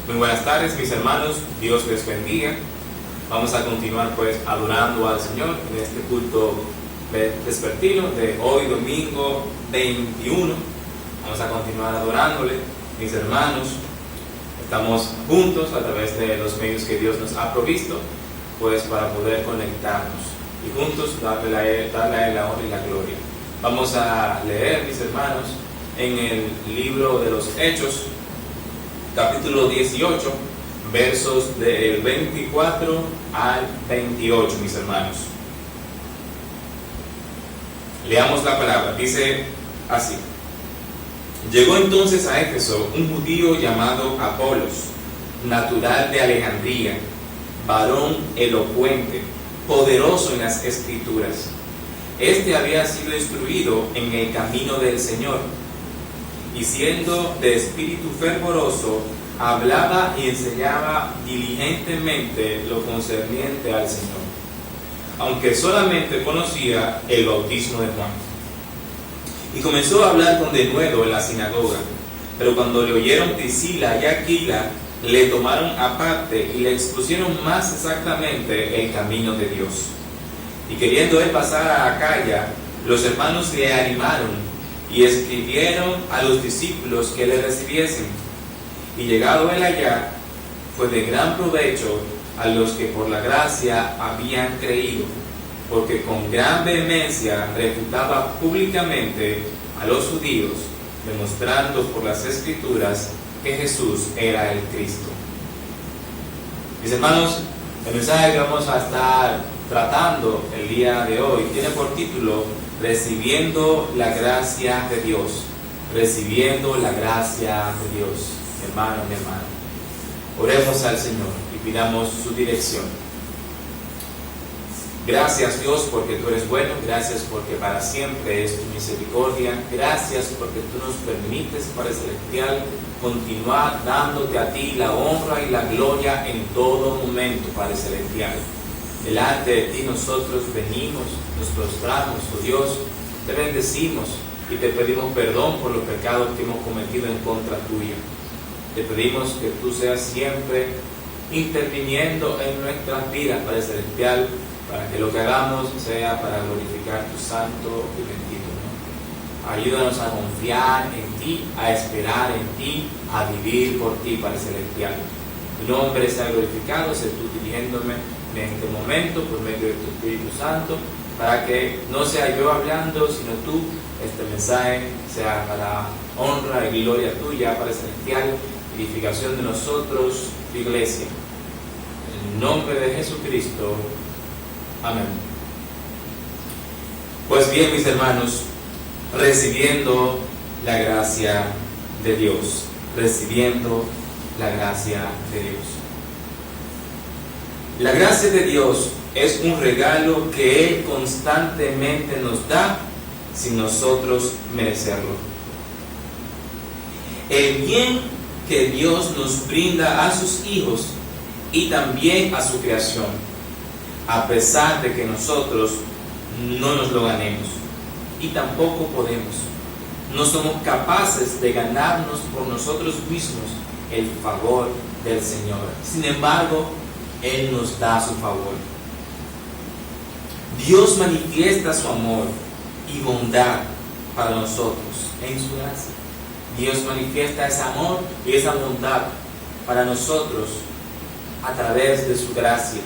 Muy buenas tardes, mis hermanos, Dios les bendiga. Vamos a continuar pues adorando al Señor en este culto vespertino de hoy, domingo 21. Vamos a continuar adorándole, mis hermanos. Estamos juntos a través de los medios que Dios nos ha provisto, pues para poder conectarnos y juntos darle a Él la honra y la gloria. Vamos a leer, mis hermanos, en el libro de los Hechos, capítulo 18, versos del 24 al 28, mis hermanos. Leamos la palabra. Dice así: Llegó entonces a Éfeso un judío llamado Apolos, natural de Alejandría, varón elocuente, poderoso en las Escrituras. Este había sido instruido en el camino del Señor, y siendo de espíritu fervoroso, hablaba y enseñaba diligentemente lo concerniente al Señor, aunque solamente conocía el bautismo de Juan. Y comenzó a hablar con denuedo en la sinagoga, pero cuando le oyeron Priscila y Aquila, le tomaron aparte y le expusieron más exactamente el camino de Dios. Y queriendo él pasar a Acaya, los hermanos le animaron y escribieron a los discípulos que le recibiesen. Y llegado él allá, fue de gran provecho a los que por la gracia habían creído, porque con gran vehemencia refutaba públicamente a los judíos, demostrando por las Escrituras que Jesús era el Cristo. Mis hermanos, el mensaje que vamos a estar tratando el día de hoy tiene por título Recibiendo la gracia de Dios. Recibiendo la gracia de Dios. Mi hermano, mi hermana, oremos al Señor y pidamos su dirección. Gracias, Dios, porque tú eres bueno. Gracias porque para siempre es tu misericordia. Gracias porque tú nos permites, Padre Celestial, continuar dándote a ti la honra y la gloria en todo momento, Padre Celestial. Delante de ti nosotros venimos, nos prostramos, oh Dios, te bendecimos y te pedimos perdón por los pecados que hemos cometido en contra tuya. Te pedimos que tú seas siempre interviniendo en nuestras vidas, Padre Celestial, para que lo que hagamos sea para glorificar tu santo y bendito nombre. Ayúdanos a confiar en ti, a esperar en ti, a vivir por ti, Padre Celestial. Tu nombre sea glorificado, sé tú dirigiéndome en este momento por medio de tu Espíritu Santo, para que no sea yo hablando, sino tú. Este mensaje sea para honra y gloria tuya, Padre Celestial, edificación de nosotros, tu iglesia. En el nombre de Jesucristo. Amén. Pues bien, mis hermanos, recibiendo la gracia de Dios. Recibiendo la gracia de Dios. La gracia de Dios es un regalo que Él constantemente nos da sin nosotros merecerlo. El bien que Dios nos brinda a sus hijos y también a su creación, a pesar de que nosotros no nos lo ganemos y tampoco podemos. No somos capaces de ganarnos por nosotros mismos el favor del Señor. Sin embargo, Él nos da su favor. Dios manifiesta su amor y bondad para nosotros en su gracia. Dios manifiesta ese amor y esa bondad para nosotros a través de su gracia.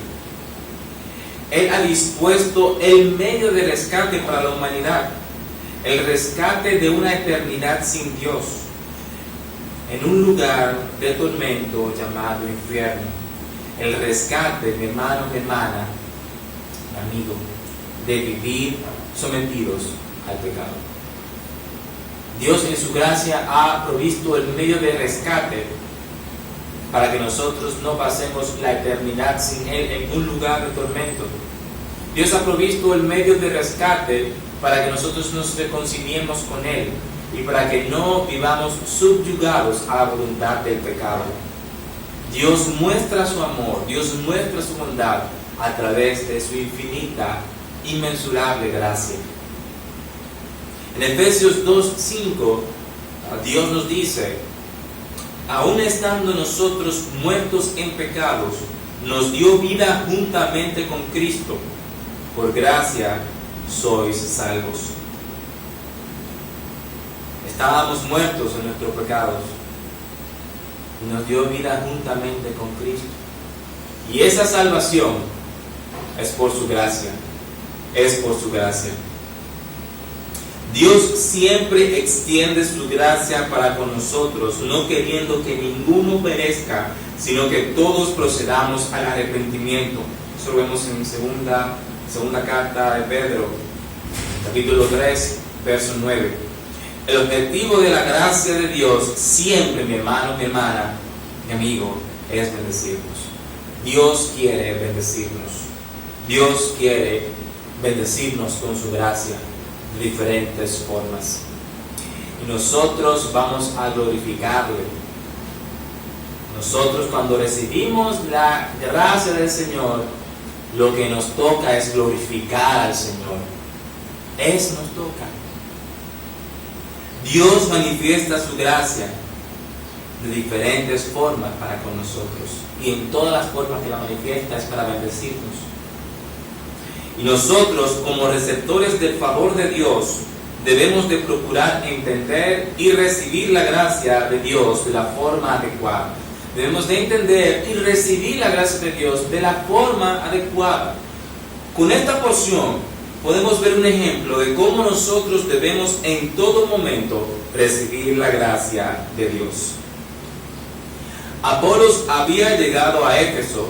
Él ha dispuesto el medio de rescate para la humanidad, el rescate de una eternidad sin Dios, en un lugar de tormento llamado infierno. El rescate, mi hermano, mi hermana, mi amigo, de vivir sometidos al pecado. Dios en su gracia ha provisto el medio de rescate para que nosotros no pasemos la eternidad sin Él en un lugar de tormento. Dios ha provisto el medio de rescate para que nosotros nos reconciliemos con Él y para que no vivamos subyugados a la voluntad del pecado. Dios muestra su amor, Dios muestra su bondad a través de su infinita, inmensurable gracia. En Efesios 2:5, Dios nos dice: aun estando nosotros muertos en pecados, nos dio vida juntamente con Cristo. Por gracia sois salvos. Estábamos muertos en nuestros pecados y nos dio vida juntamente con Cristo. Y esa salvación es por su gracia. Es por su gracia. Dios siempre extiende su gracia para con nosotros, no queriendo que ninguno perezca, sino que todos procedamos al arrepentimiento. Eso lo vemos en segunda carta de Pedro, capítulo 3, verso 9. El objetivo de la gracia de Dios siempre, mi hermano, mi hermana, mi amigo, es bendecirnos. Dios quiere bendecirnos. Dios quiere bendecirnos con su gracia de diferentes formas. Y nosotros vamos a glorificarle. Nosotros, cuando recibimos la gracia del Señor, lo que nos toca es glorificar al Señor. Eso nos toca. Dios manifiesta su gracia de diferentes formas para con nosotros. Y en todas las formas que la manifiesta es para bendecirnos. Y nosotros, como receptores del favor de Dios, debemos de procurar entender y recibir la gracia de Dios de la forma adecuada. Debemos de entender y recibir la gracia de Dios de la forma adecuada. Con esta porción podemos ver un ejemplo de cómo nosotros debemos en todo momento recibir la gracia de Dios. Apolos había llegado a Éfeso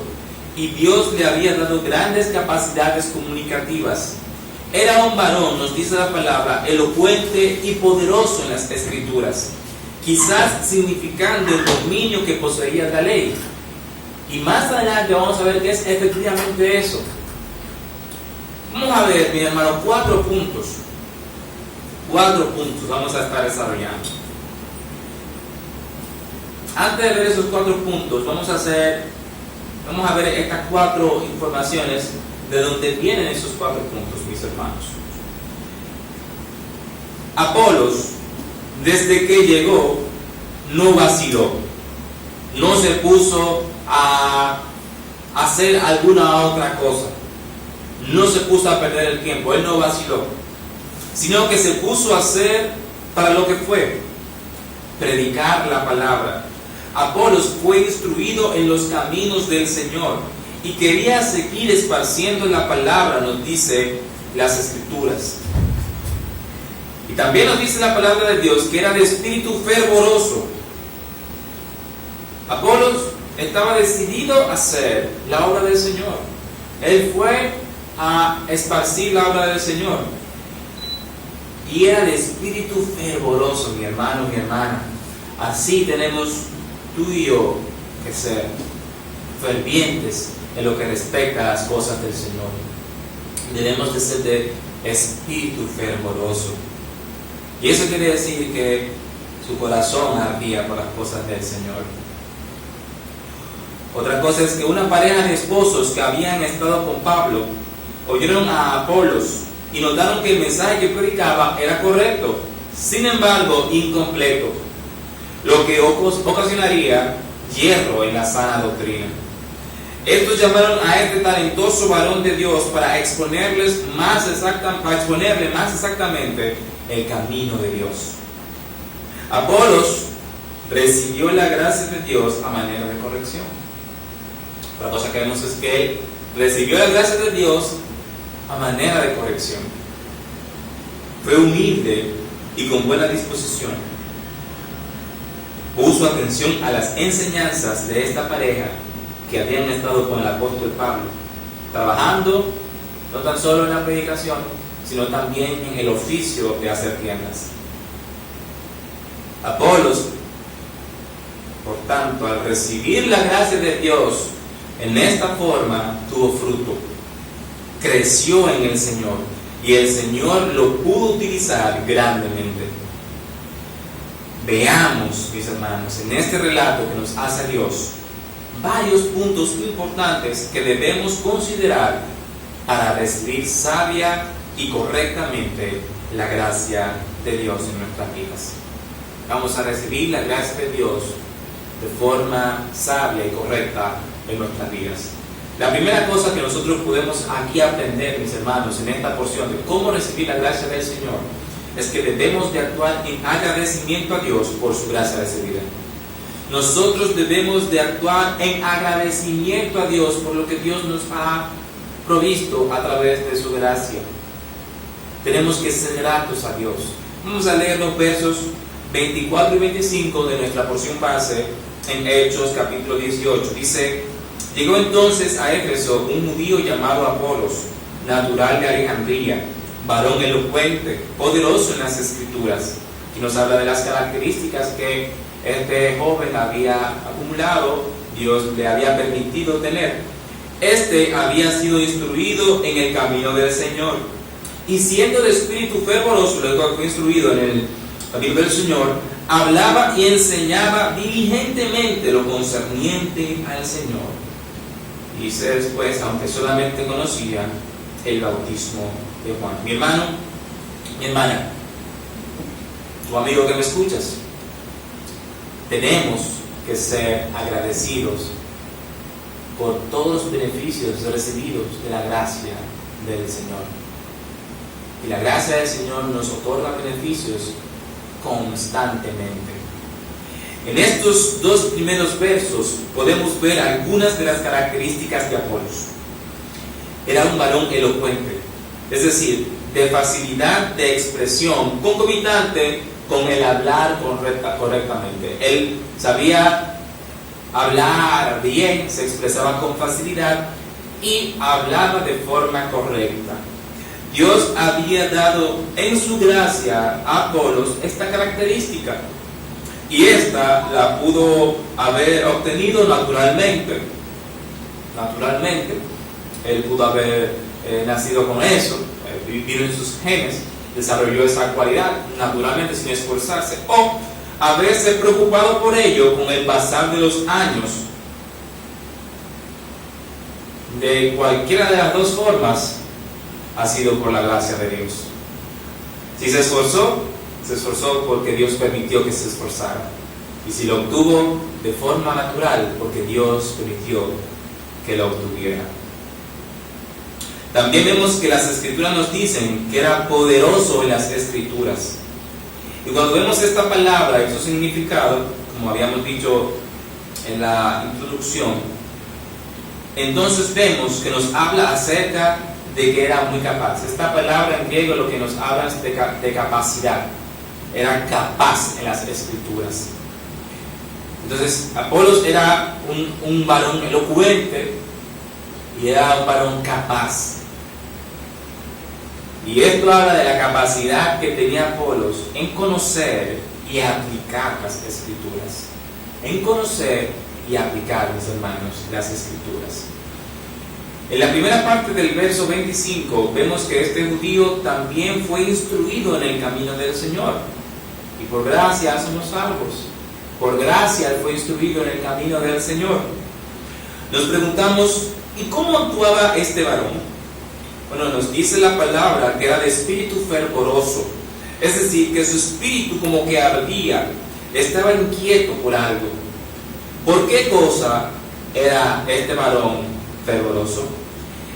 y Dios le había dado grandes capacidades comunicativas. Era un varón, nos dice la palabra, elocuente y poderoso en las Escrituras, quizás significando el dominio que poseía de la ley. Y más adelante vamos a ver que es efectivamente eso. Vamos a ver, mi hermano, 4 puntos. 4 puntos vamos a estar desarrollando. Antes de ver esos 4 puntos, vamos a ver estas 4 informaciones de dónde vienen esos 4 puntos, mis hermanos. Apolos, desde que llegó, no vaciló, no se puso a hacer alguna otra cosa, no se puso a perder el tiempo, él no vaciló, sino que se puso a hacer para lo que fue, predicar la palabra. Apolos fue instruido en los caminos del Señor y quería seguir esparciendo la palabra, nos dice las Escrituras. Y también nos dice la palabra de Dios que era de espíritu fervoroso. Apolos estaba decidido a hacer la obra del Señor. Él fue a esparcir la obra del Señor. Y era de espíritu fervoroso, mi hermano, mi hermana. Así tenemos tú y yo que ser fervientes en lo que respecta a las cosas del Señor. Debemos de ser de espíritu fervoroso. Y eso quiere decir que su corazón ardía por las cosas del Señor. Otra cosa es que una pareja de esposos que habían estado con Pablo oyeron a Apolos y notaron que el mensaje que predicaba era correcto, sin embargo incompleto, lo que ocasionaría hierro en la sana doctrina. Estos llamaron a este talentoso varón de Dios para exponerle más exactamente el camino de Dios. Apolos recibió la gracia de Dios a manera de corrección. La cosa que vemos es que él recibió la gracia de Dios a manera de corrección. Fue humilde y con buena disposición. Puso atención a las enseñanzas de esta pareja que habían estado con el apóstol Pablo, trabajando no tan solo en la predicación, sino también en el oficio de hacer tiendas. Apolos, por tanto, al recibir la gracia de Dios en esta forma, tuvo fruto, creció en el Señor y el Señor lo pudo utilizar grandemente. Veamos, mis hermanos, en este relato que nos hace Dios, varios puntos importantes que debemos considerar para recibir sabia y correctamente la gracia de Dios en nuestras vidas. Vamos a recibir la gracia de Dios de forma sabia y correcta en nuestras vidas. La primera cosa que nosotros podemos aquí aprender, mis hermanos, en esta porción de cómo recibir la gracia del Señor, es que debemos de actuar en agradecimiento a Dios por su gracia recibida. Nosotros debemos de actuar en agradecimiento a Dios por lo que Dios nos ha provisto a través de su gracia. Tenemos que ser gratos a Dios. Vamos a leer los versos 24 y 25 de nuestra porción base en Hechos capítulo 18. Dice: llegó entonces a Éfeso un judío llamado Apolos, natural de Alejandría, varón elocuente, poderoso en las Escrituras, y nos habla de las características que este joven había acumulado, Dios le había permitido tener. Este había sido instruido en el camino del Señor, y siendo de espíritu fervoroso, luego fue instruido en el camino del Señor, hablaba y enseñaba diligentemente lo concerniente al Señor. Y dice después, aunque solamente conocía el bautismo de Juan. Mi hermano, mi hermana, tu amigo que me escuchas, tenemos que ser agradecidos por todos los beneficios recibidos de la gracia del Señor. Y la gracia del Señor nos otorga beneficios constantemente. En estos dos primeros versos podemos ver algunas de las características de Apolos. Era un varón elocuente, es decir, de facilidad de expresión, concomitante con el hablar correctamente. Él sabía hablar bien, se expresaba con facilidad y hablaba de forma correcta. Dios había dado en su gracia a Apolos esta característica, y esta la pudo haber obtenido naturalmente. Él pudo haber nacido con eso, vivir en sus genes, desarrolló esa cualidad naturalmente sin esforzarse, o haberse preocupado por ello con el pasar de los años. De cualquiera de las dos formas ha sido por la gracia de Dios. Si se esforzó porque Dios permitió que se esforzara, y si lo obtuvo de forma natural, porque Dios permitió que lo obtuviera. También vemos que las Escrituras nos dicen que era poderoso en las Escrituras. Y cuando vemos esta palabra y su significado, como habíamos dicho en la introducción, entonces vemos que nos habla acerca de que era muy capaz. Esta palabra en griego lo que nos habla es de capacidad. Era capaz en las Escrituras. Entonces, Apolos era un varón elocuente y era un varón capaz. Y esto habla de la capacidad que tenía Apolos en conocer y aplicar las Escrituras. En conocer y aplicar, mis hermanos, las Escrituras. En la primera parte del verso 25 vemos que este judío también fue instruido en el camino del Señor. Y por gracia somos salvos. Por gracia él fue instruido en el camino del Señor. Nos preguntamos, ¿y cómo actuaba este varón? Bueno, nos dice la palabra que era de espíritu fervoroso. Es decir, que su espíritu como que ardía, estaba inquieto por algo. ¿Por qué cosa era este varón fervoroso?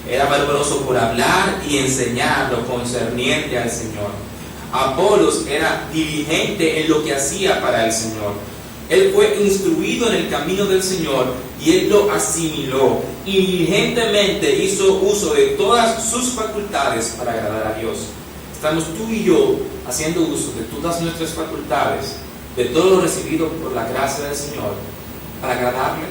Era fervoroso por hablar y enseñar lo concerniente al Señor. Apolos era diligente en lo que hacía para el Señor. Él fue instruido en el camino del Señor y él lo asimiló y diligentemente hizo uso de todas sus facultades para agradar a Dios. Estamos tú y yo haciendo uso de todas nuestras facultades, de todo lo recibido por la gracia del Señor, para agradarle.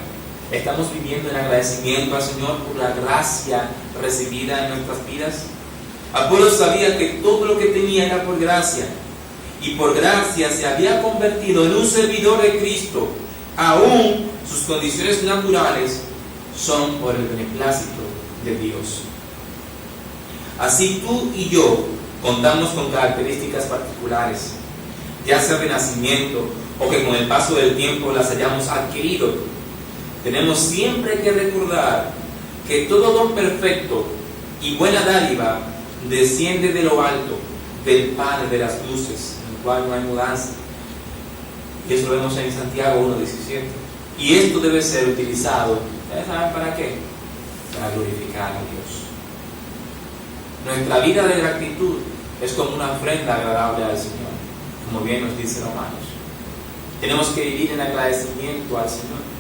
Estamos viviendo en agradecimiento al Señor por la gracia recibida en nuestras vidas. Apolos sabía que todo lo que tenía era por gracia, y por gracia se había convertido en un servidor de Cristo. Aún sus condiciones naturales son por el beneplácito de Dios. Así tú y yo contamos con características particulares, ya sea de nacimiento o que con el paso del tiempo las hayamos adquirido. Tenemos siempre que recordar que todo don perfecto y buena dádiva desciende de lo alto, del Padre de las luces, en el cual no hay mudanza. Y eso lo vemos en Santiago 1:17. Y esto debe ser utilizado, ¿ustedes saben para qué? Para glorificar a Dios. Nuestra vida de gratitud es como una ofrenda agradable al Señor, como bien nos dice Romanos. Tenemos que vivir en agradecimiento al Señor.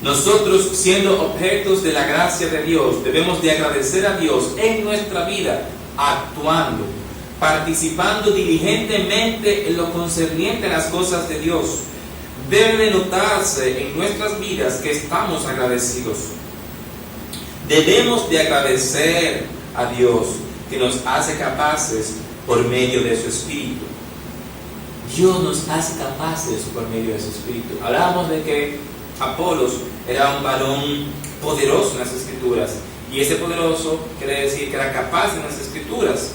Nosotros, siendo objetos de la gracia de Dios, debemos de agradecer a Dios en nuestra vida, actuando, participando diligentemente en lo concerniente a las cosas de Dios. Debe notarse en nuestras vidas que estamos agradecidos. Debemos de agradecer a Dios que nos hace capaces por medio de su Espíritu. Dios nos hace capaces por medio de su Espíritu. Hablábamos de que Apolos era un varón poderoso en las Escrituras, y ese poderoso quiere decir que era capaz en las Escrituras.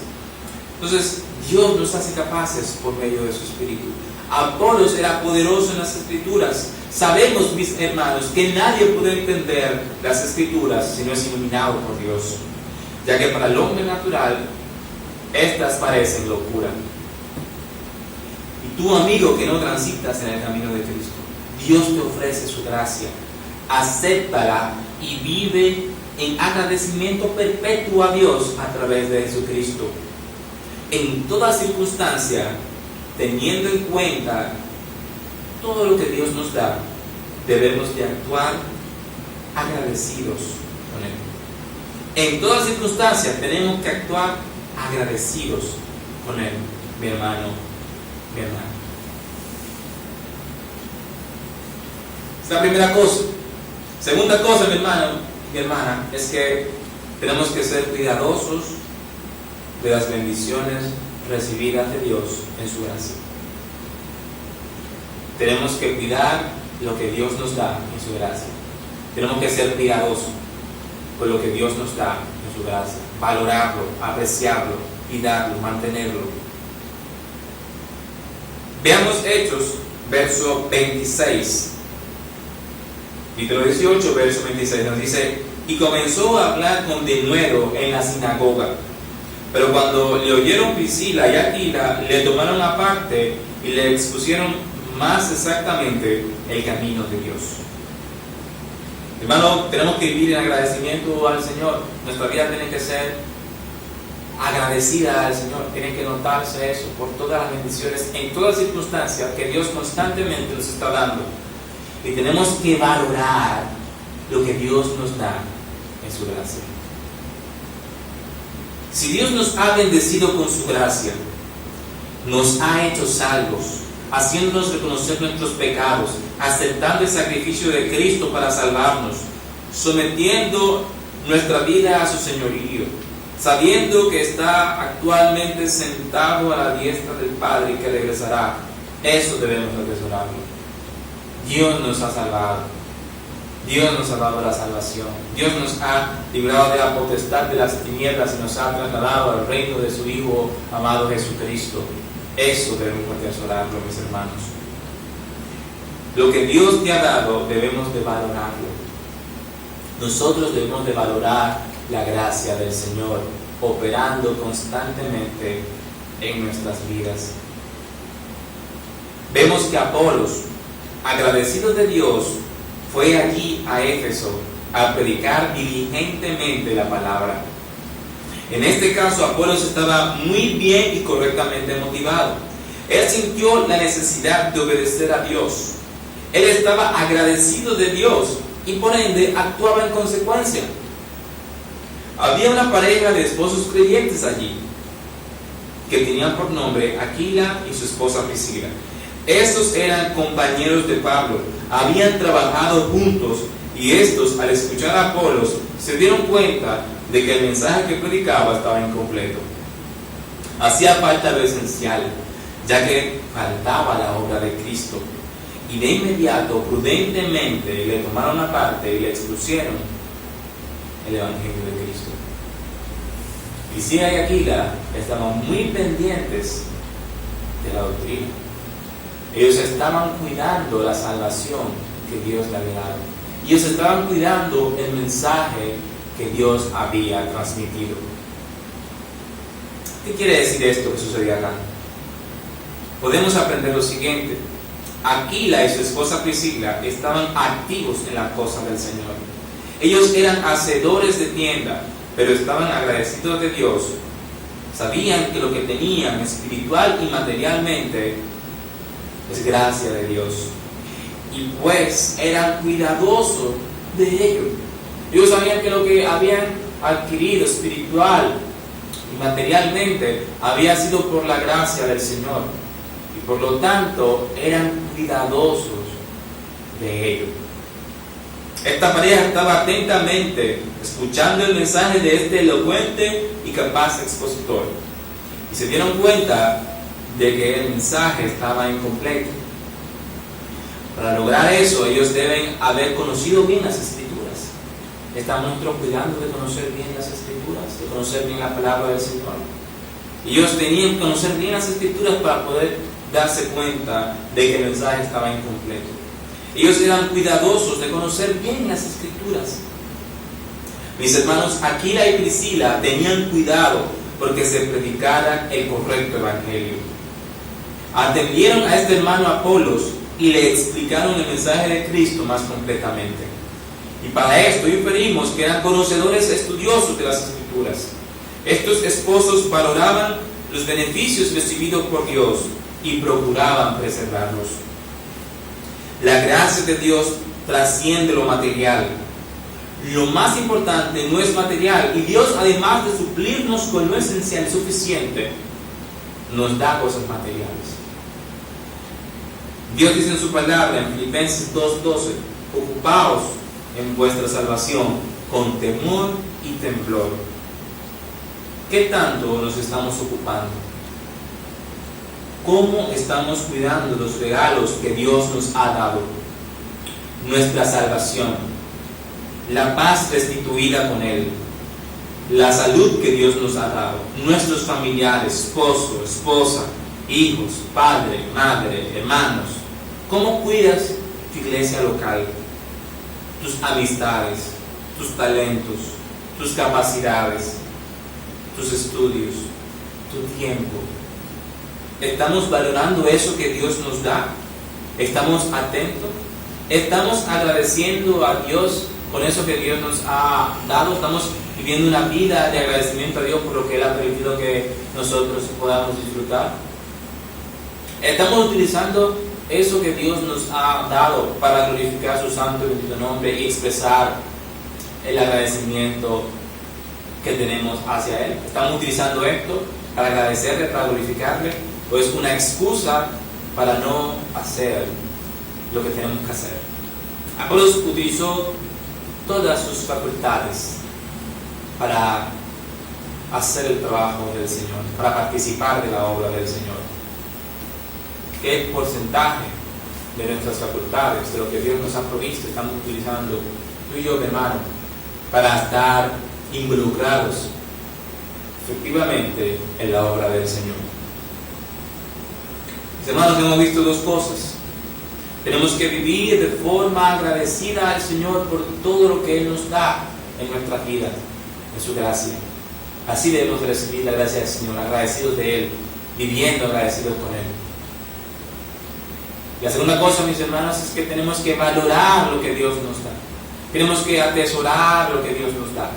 Entonces Dios nos hace capaces por medio de su Espíritu. Apolos era poderoso en las Escrituras. Sabemos, mis hermanos, que nadie puede entender las Escrituras si no es iluminado por Dios, ya que para el hombre natural estas parecen locura. Y tú, amigo, que no transitas en el camino de Cristo, Dios te ofrece su gracia. Acéptala y vive en agradecimiento perpetuo a Dios a través de Jesucristo. En toda circunstancia, teniendo en cuenta todo lo que Dios nos da, debemos de actuar agradecidos con Él. En toda circunstancia tenemos que actuar agradecidos con Él, mi hermano, mi hermana. Es la primera cosa. Segunda cosa, mi hermano, mi hermana, es que tenemos que ser cuidadosos de las bendiciones recibidas de Dios en su gracia. Tenemos que cuidar lo que Dios nos da en su gracia. Tenemos que ser cuidadosos con lo que Dios nos da en su gracia. Valorarlo, apreciarlo, cuidarlo, mantenerlo. Veamos Hechos, verso 26. Capítulo 18, verso 26, nos dice: y comenzó a hablar con denuedo en la sinagoga. Pero cuando le oyeron Priscila y Aquila, le tomaron aparte y le expusieron más exactamente el camino de Dios. Hermano, tenemos que vivir en agradecimiento al Señor. Nuestra vida tiene que ser agradecida al Señor. Tiene que notarse eso por todas las bendiciones, en todas circunstancias que Dios constantemente nos está dando. Y tenemos que valorar lo que Dios nos da en su gracia. Si Dios nos ha bendecido con su gracia, nos ha hecho salvos, haciéndonos reconocer nuestros pecados, aceptando el sacrificio de Cristo para salvarnos, sometiendo nuestra vida a su señorío, sabiendo que está actualmente sentado a la diestra del Padre y que regresará. Eso debemos atesorarlo. Dios nos ha salvado. Dios nos ha dado la salvación. Dios nos ha librado de la potestad de las tinieblas y nos ha trasladado al reino de su Hijo amado Jesucristo. Eso debemos atesorarlo, mis hermanos. Lo que Dios te ha dado debemos de valorarlo. Nosotros debemos de valorar la gracia del Señor operando constantemente en nuestras vidas. Vemos que Apolos, agradecido de Dios, fue allí a Éfeso a predicar diligentemente la palabra. En este caso, Apolos estaba muy bien y correctamente motivado. Él sintió la necesidad de obedecer a Dios. Él estaba agradecido de Dios y por ende actuaba en consecuencia. Había una pareja de esposos creyentes allí que tenían por nombre Aquila y su esposa Priscila. Estos eran compañeros de Pablo, habían trabajado juntos y estos, al escuchar a Apolos, se dieron cuenta de que el mensaje que predicaba estaba incompleto. Hacía falta lo esencial, ya que faltaba la obra de Cristo. Y de inmediato, prudentemente, le tomaron aparte y le expusieron el Evangelio de Cristo. Priscila y Aquila estaban muy pendientes de la doctrina. Ellos estaban cuidando la salvación que Dios le había dado. Ellos estaban cuidando el mensaje que Dios había transmitido. ¿Qué quiere decir esto que sucedió acá? Podemos aprender lo siguiente. Aquila y su esposa Priscila estaban activos en las cosas del Señor. Ellos eran hacedores de tienda, pero estaban agradecidos de Dios. Sabían que lo que tenían espiritual y materialmente es gracia de Dios. Y pues eran cuidadosos de ello. Ellos sabían que lo que habían adquirido espiritual y materialmente había sido por la gracia del Señor. Y por lo tanto eran cuidadosos de ello. Esta pareja estaba atentamente escuchando el mensaje de este elocuente y capaz expositor. Y se dieron cuenta de que el mensaje estaba incompleto. Para lograr eso, ellos deben haber conocido bien las Escrituras. Estamos nosotros cuidando de conocer bien las Escrituras, de conocer bien la palabra del Señor. Ellos tenían que conocer bien las Escrituras para poder darse cuenta de que el mensaje estaba incompleto. Ellos eran cuidadosos de conocer bien las Escrituras. Mis hermanos, Aquila y Priscila tenían cuidado porque se predicara el correcto evangelio. Atendieron a este hermano Apolos y le explicaron el mensaje de Cristo más completamente. Y para esto inferimos que eran conocedores estudiosos de las Escrituras. Estos esposos valoraban los beneficios recibidos por Dios y procuraban preservarlos. La gracia de Dios trasciende lo material. Lo más importante no es material, y Dios, además de suplirnos con lo esencial y suficiente, nos da cosas materiales. Dios dice en su palabra en Filipenses 2:12: ocupaos en vuestra salvación con temor y temblor. ¿Qué tanto nos estamos ocupando? ¿Cómo estamos cuidando los regalos que Dios nos ha dado? Nuestra salvación, la paz restituida con Él, la salud que Dios nos ha dado, nuestros familiares, esposo, esposa, hijos, padre, madre, hermanos. ¿Cómo cuidas tu iglesia local, tus amistades, tus talentos, tus capacidades, tus estudios, tu tiempo? ¿Estamos valorando eso que Dios nos da? ¿Estamos atentos? ¿Estamos agradeciendo a Dios con eso que Dios nos ha dado? ¿Estamos viviendo una vida de agradecimiento a Dios por lo que Él ha permitido que nosotros podamos disfrutar? ¿Estamos utilizando eso que Dios nos ha dado para glorificar su santo y bendito nombre y expresar el agradecimiento que tenemos hacia Él? ¿Estamos utilizando esto para agradecerle, para glorificarle? ¿O es una excusa para no hacer lo que tenemos que hacer? Apolos utilizó todas sus facultades para hacer el trabajo del Señor, para participar de la obra del Señor. ¿Qué porcentaje de nuestras facultades, de lo que Dios nos ha provisto, estamos utilizando tú y yo, mi hermano, para estar involucrados efectivamente en la obra del Señor? Mis hermanos, hemos visto dos cosas. Tenemos que vivir de forma agradecida al Señor por todo lo que Él nos da en nuestra vida, en su gracia. Así debemos de recibir la gracia del Señor, agradecidos de Él, viviendo agradecidos con Él. La segunda cosa, mis hermanos, es que tenemos que valorar lo que Dios nos da. Tenemos que atesorar lo que Dios nos da.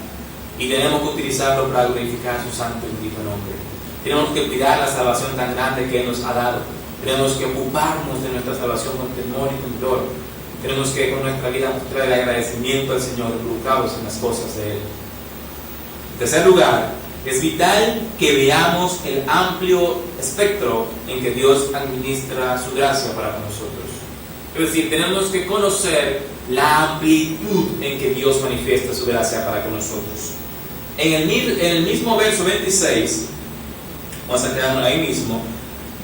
Y tenemos que utilizarlo para glorificar su santo y bendito nombre. Tenemos que cuidar la salvación tan grande que Él nos ha dado. Tenemos que ocuparnos de nuestra salvación con temor y temblor. Tenemos que con nuestra vida mostrar el agradecimiento al Señor, involucrados en las cosas de Él. En tercer lugar, es vital que veamos el amplio espectro en que Dios administra su gracia para nosotros. Es decir, tenemos que conocer la amplitud en que Dios manifiesta su gracia para con nosotros. En el mismo verso 26, vamos a quedarnos ahí mismo,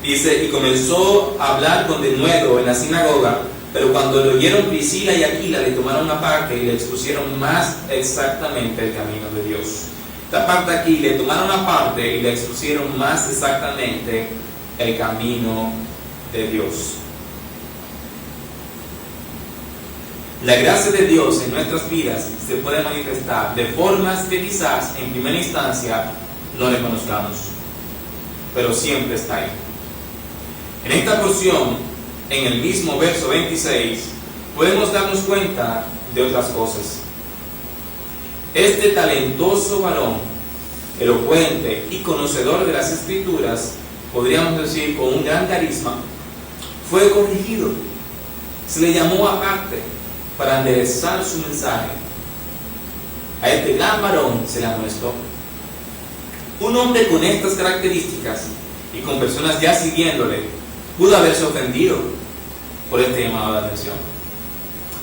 dice: y comenzó a hablar con denuedo en la sinagoga, pero cuando lo oyeron Priscila y Aquila, le tomaron aparte y le expusieron más exactamente el camino de Dios. Esta parte aquí, le tomaron aparte y le expusieron más exactamente el camino de Dios. La gracia de Dios en nuestras vidas se puede manifestar de formas que quizás en primera instancia no le conozcamos, pero siempre está ahí. En esta porción en el mismo verso 26, podemos darnos cuenta de otras cosas. Este talentoso varón, elocuente y conocedor de las Escrituras, podríamos decir con un gran carisma, fue corregido. Se le llamó aparte para enderezar su mensaje. A este gran varón se le amonestó. Un hombre con estas características y con personas ya siguiéndole pudo haberse ofendido por este llamado de atención.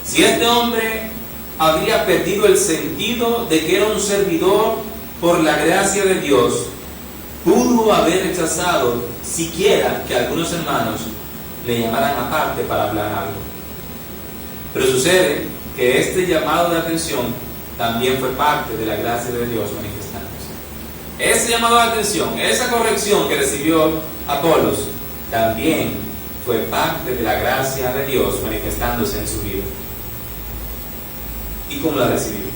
Si este hombre habría perdido el sentido de que era un servidor por la gracia de Dios, pudo haber rechazado siquiera que algunos hermanos le llamaran aparte para hablar algo. Pero sucede que este llamado de atención también fue parte de la gracia de Dios manifestándose. Ese llamado de atención, esa corrección que recibió Apolos, también fue parte de la gracia de Dios manifestándose en su vida. ¿Y cómo la recibió?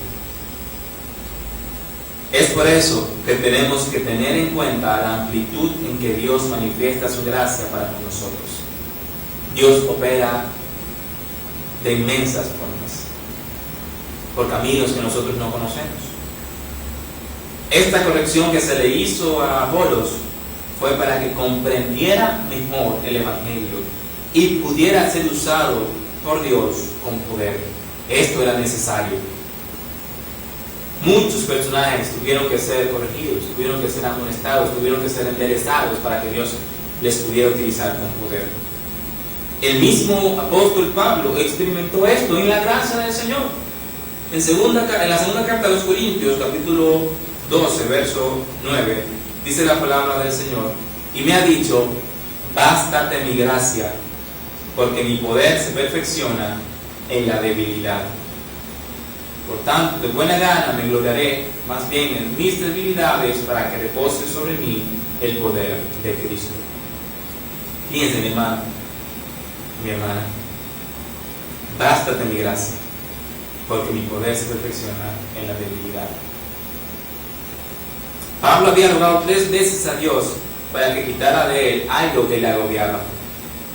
Es por eso que tenemos que tener en cuenta la amplitud en que Dios manifiesta su gracia para con nosotros. Dios opera de inmensas formas, por caminos que nosotros no conocemos. Esta corrección que se le hizo a Apolos fue para que comprendiera mejor el Evangelio y pudiera ser usado por Dios con poder. Esto era necesario. Muchos personajes tuvieron que ser corregidos, tuvieron que ser amonestados, tuvieron que ser enderezados para que Dios les pudiera utilizar con poder. El mismo apóstol Pablo experimentó esto en la gracia del Señor. En la segunda carta a los Corintios, capítulo 12, verso 9, dice la palabra del Señor: y me ha dicho, bástate mi gracia, porque mi poder se perfecciona en la debilidad. Por tanto, de buena gana me gloriaré más bien en mis debilidades, para que repose sobre mí el poder de Cristo. Fíjense, mi hermano, mi hermana, bástate mi gracia, porque mi poder se perfecciona en la debilidad. Pablo había rogado 3 veces a Dios para que quitara de él algo que le agobiaba.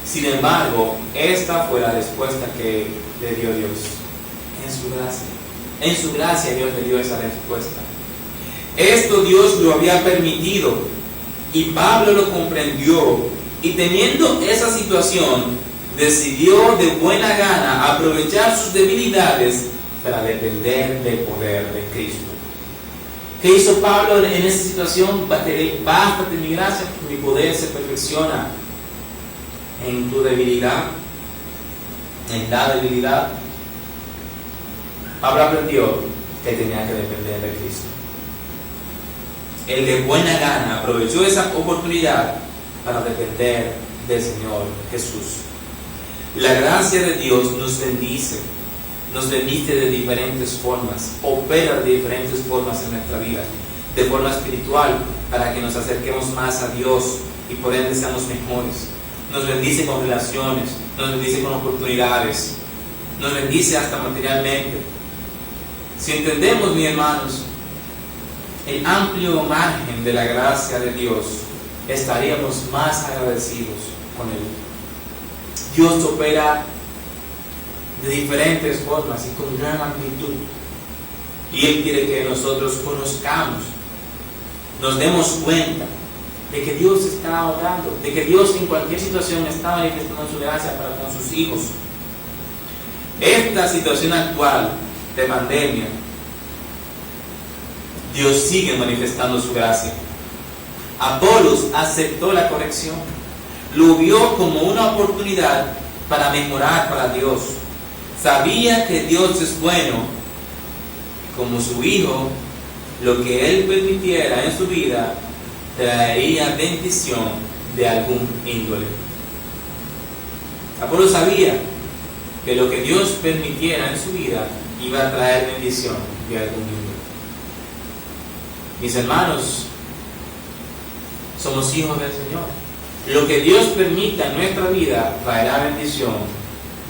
Sin embargo, esta fue la respuesta que le dio Dios, en su gracia. En su gracia Dios le dio esa respuesta. Esto Dios lo había permitido y Pablo lo comprendió, y teniendo esa situación decidió de buena gana aprovechar sus debilidades para depender del poder de Cristo. ¿Qué hizo Pablo en esa situación? Bástate mi gracia, porque mi poder se perfecciona en tu debilidad, en la debilidad. Pablo aprendió que tenía que depender de Cristo. Él de buena gana aprovechó esa oportunidad para depender del Señor Jesús. La gracia de Dios nos bendice de diferentes formas, opera de diferentes formas en nuestra vida, de forma espiritual, para que nos acerquemos más a Dios y por ende seamos mejores. Nos bendice con relaciones, nos bendice con oportunidades, nos bendice hasta materialmente. Si entendemos, mis hermanos, el amplio margen de la gracia de Dios, estaríamos más agradecidos con Él. Dios opera de diferentes formas y con gran amplitud, y Él quiere que nosotros conozcamos, nos demos cuenta de que Dios está obrando, de que Dios en cualquier situación está manifestando su gracia para con sus hijos. Esta situación actual de pandemia, Dios sigue manifestando su gracia. Apolos aceptó la corrección, lo vio como una oportunidad para mejorar para Dios. Sabía que Dios es bueno. Como su hijo, lo que Él permitiera en su vida traería bendición de algún índole. Apolos sabía que lo que Dios permitiera en su vida iba a traer bendición de algún índole. Mis hermanos, somos hijos del Señor. Lo que Dios permita en nuestra vida traerá bendición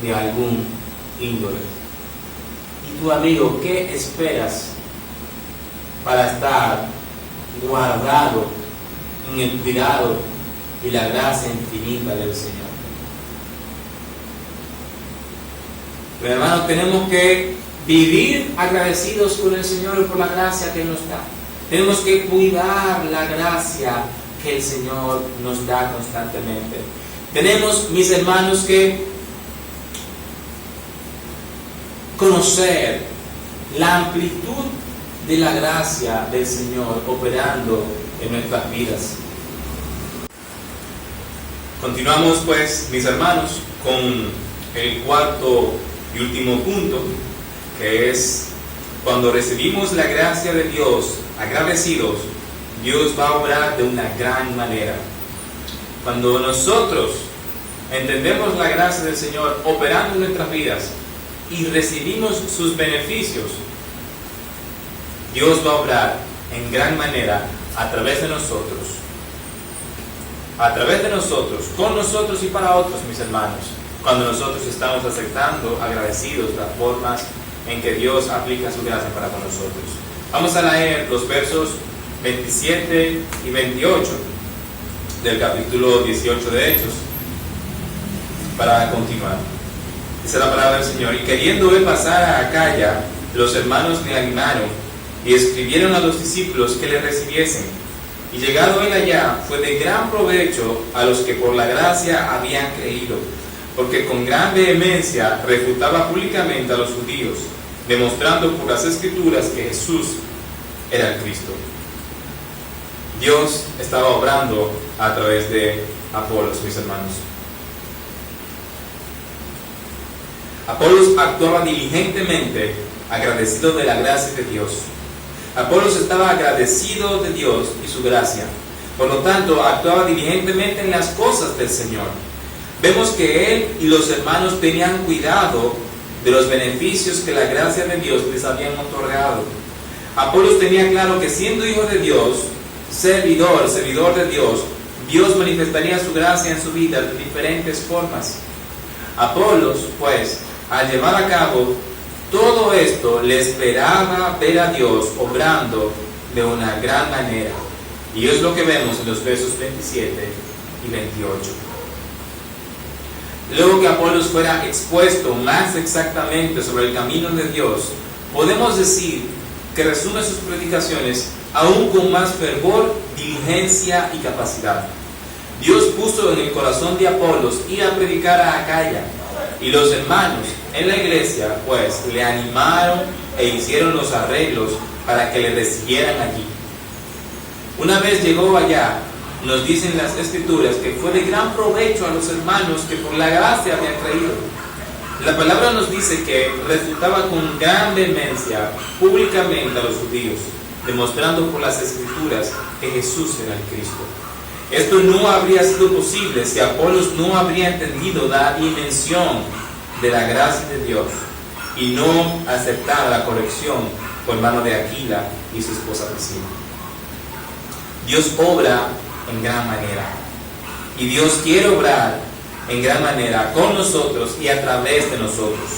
de algún índole. Y tú, amigo, ¿qué esperas para estar guardado en el cuidado y la gracia infinita del Señor? Pero hermanos, tenemos que vivir agradecidos con el Señor por la gracia que Él nos da. Tenemos que cuidar la gracia que el Señor nos da constantemente. Tenemos, mis hermanos, que conocer la amplitud de la gracia del Señor operando en nuestras vidas. Continuamos pues, mis hermanos, con el cuarto y último punto, que es cuando recibimos la gracia de Dios agradecidos, Dios va a obrar de una gran manera. Cuando nosotros entendemos la gracia del Señor operando en nuestras vidas y recibimos sus beneficios, Dios va a obrar en gran manera a través de nosotros. A través de nosotros, con nosotros y para otros, mis hermanos, cuando nosotros estamos aceptando, agradecidos, las formas en que Dios aplica su gracia para con nosotros. Vamos a leer los versos 27 y 28 del capítulo 18 de Hechos para continuar. Dice la palabra del Señor: y queriendo él pasar a Acaya, los hermanos le animaron y escribieron a los discípulos que le recibiesen. Y llegado él allá, fue de gran provecho a los que por la gracia habían creído, porque con gran vehemencia refutaba públicamente a los judíos, demostrando por las Escrituras que Jesús era el Cristo. Dios estaba obrando a través de Apolos, mis hermanos. Apolos actuaba diligentemente, agradecido de la gracia de Dios. Apolos estaba agradecido de Dios y su gracia. Por lo tanto, actuaba diligentemente en las cosas del Señor. Vemos que él y los hermanos tenían cuidado de los beneficios que la gracia de Dios les habían otorgado. Apolos tenía claro que siendo hijo de Dios, servidor de Dios, Dios manifestaría su gracia en su vida de diferentes formas. Apolos, pues, al llevar a cabo todo esto, le esperaba ver a Dios obrando de una gran manera. Y es lo que vemos en los versos 27 y 28. Luego que Apolos fuera expuesto más exactamente sobre el camino de Dios, podemos decir que resume sus predicaciones aún con más fervor, diligencia y capacidad. Dios puso en el corazón de Apolos ir a predicar a Acaya, y los hermanos en la iglesia pues le animaron e hicieron los arreglos para que le recibieran allí. Una vez llegó allá, nos dicen las Escrituras que fue de gran provecho a los hermanos que por la gracia habían creído. La palabra nos dice que refutaba con gran vehemencia públicamente a los judíos, demostrando por las Escrituras que Jesús era el Cristo. Esto no habría sido posible si Apolos no habría entendido la dimensión de la gracia de Dios y no aceptara la corrección por mano de Aquila y su esposa Priscila. Dios obra en gran manera, y Dios quiere obrar en gran manera con nosotros y a través de nosotros.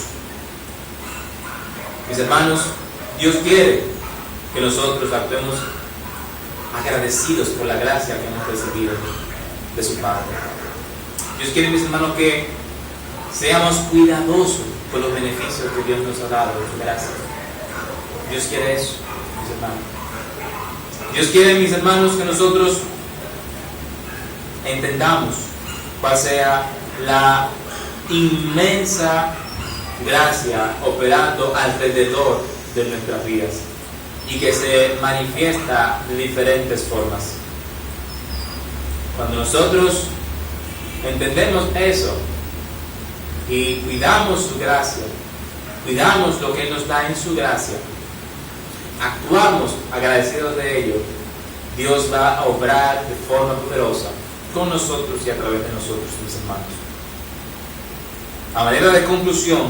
Mis hermanos, Dios quiere que nosotros actuemos agradecidos por la gracia que hemos recibido de su Padre. Dios quiere, mis hermanos, que seamos cuidadosos por los beneficios que Dios nos ha dado de su gracia. Dios quiere eso, mis hermanos. Dios quiere, mis hermanos, que nosotros entendamos cuál sea la inmensa gracia operando alrededor de nuestras vidas y que se manifiesta de diferentes formas. Cuando nosotros entendemos eso y cuidamos su gracia, cuidamos lo que Él nos da en su gracia, actuamos agradecidos de ello, Dios va a obrar de forma poderosa con nosotros y a través de nosotros, mis hermanos. A manera de conclusión,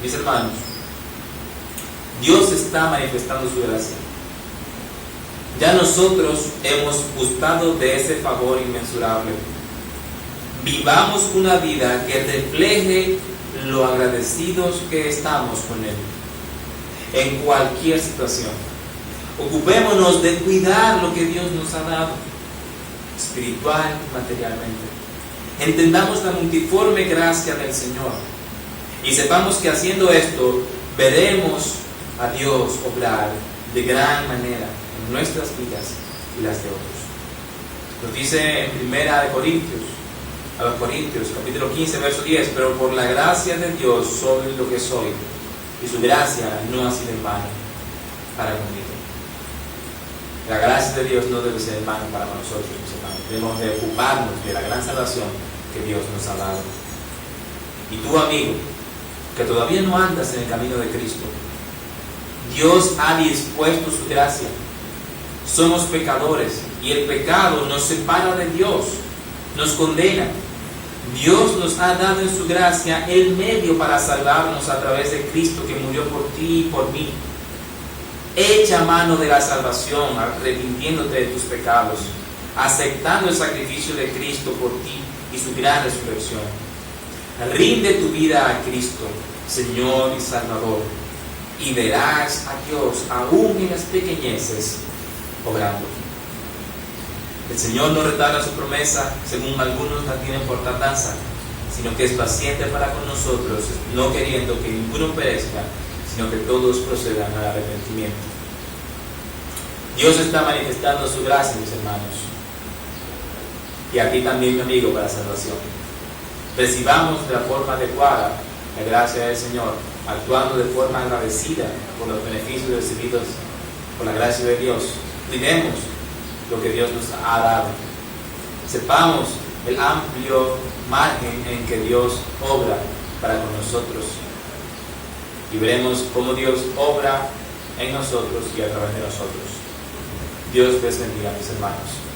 mis hermanos, Dios está manifestando su gracia. Ya nosotros hemos gustado de ese favor inmensurable. Vivamos una vida que refleje lo agradecidos que estamos con Él en cualquier situación. Ocupémonos de cuidar lo que Dios nos ha dado, espiritual y materialmente. Entendamos la multiforme gracia del Señor. Y sepamos que haciendo esto, veremos a Dios obrar de gran manera en nuestras vidas y las de otros. Nos dice en 1 Corintios, a los Corintios, capítulo 15, verso 10, pero por la gracia de Dios soy lo que soy, y su gracia no ha sido en vano para conmigo. La gracia de Dios no debe ser en vano para nosotros, mis hermanos. Debemos de ocuparnos de la gran salvación que Dios nos ha dado. Y tú, amigo, que todavía no andas en el camino de Cristo, Dios ha dispuesto su gracia. Somos pecadores y el pecado nos separa de Dios, nos condena. Dios nos ha dado en su gracia el medio para salvarnos a través de Cristo, que murió por ti y por mí. Echa mano de la salvación, arrepintiéndote de tus pecados, aceptando el sacrificio de Cristo por ti y su gran resurrección. Rinde tu vida a Cristo, Señor y Salvador, y verás a Dios aún en las pequeñeces obrando. El Señor no retarda su promesa, según algunos la tienen por tardanza, sino que es paciente para con nosotros, no queriendo que ninguno perezca, sino que todos procedan al arrepentimiento. Dios está manifestando su gracia, mis hermanos, y aquí también, mi amigo, para salvación. Recibamos de la forma adecuada la gracia del Señor, actuando de forma agradecida por los beneficios recibidos por la gracia de Dios. Cuidemos lo que Dios nos ha dado. Sepamos el amplio margen en que Dios obra para con nosotros. Y veremos cómo Dios obra en nosotros y a través de nosotros. Dios les bendiga, mis hermanos.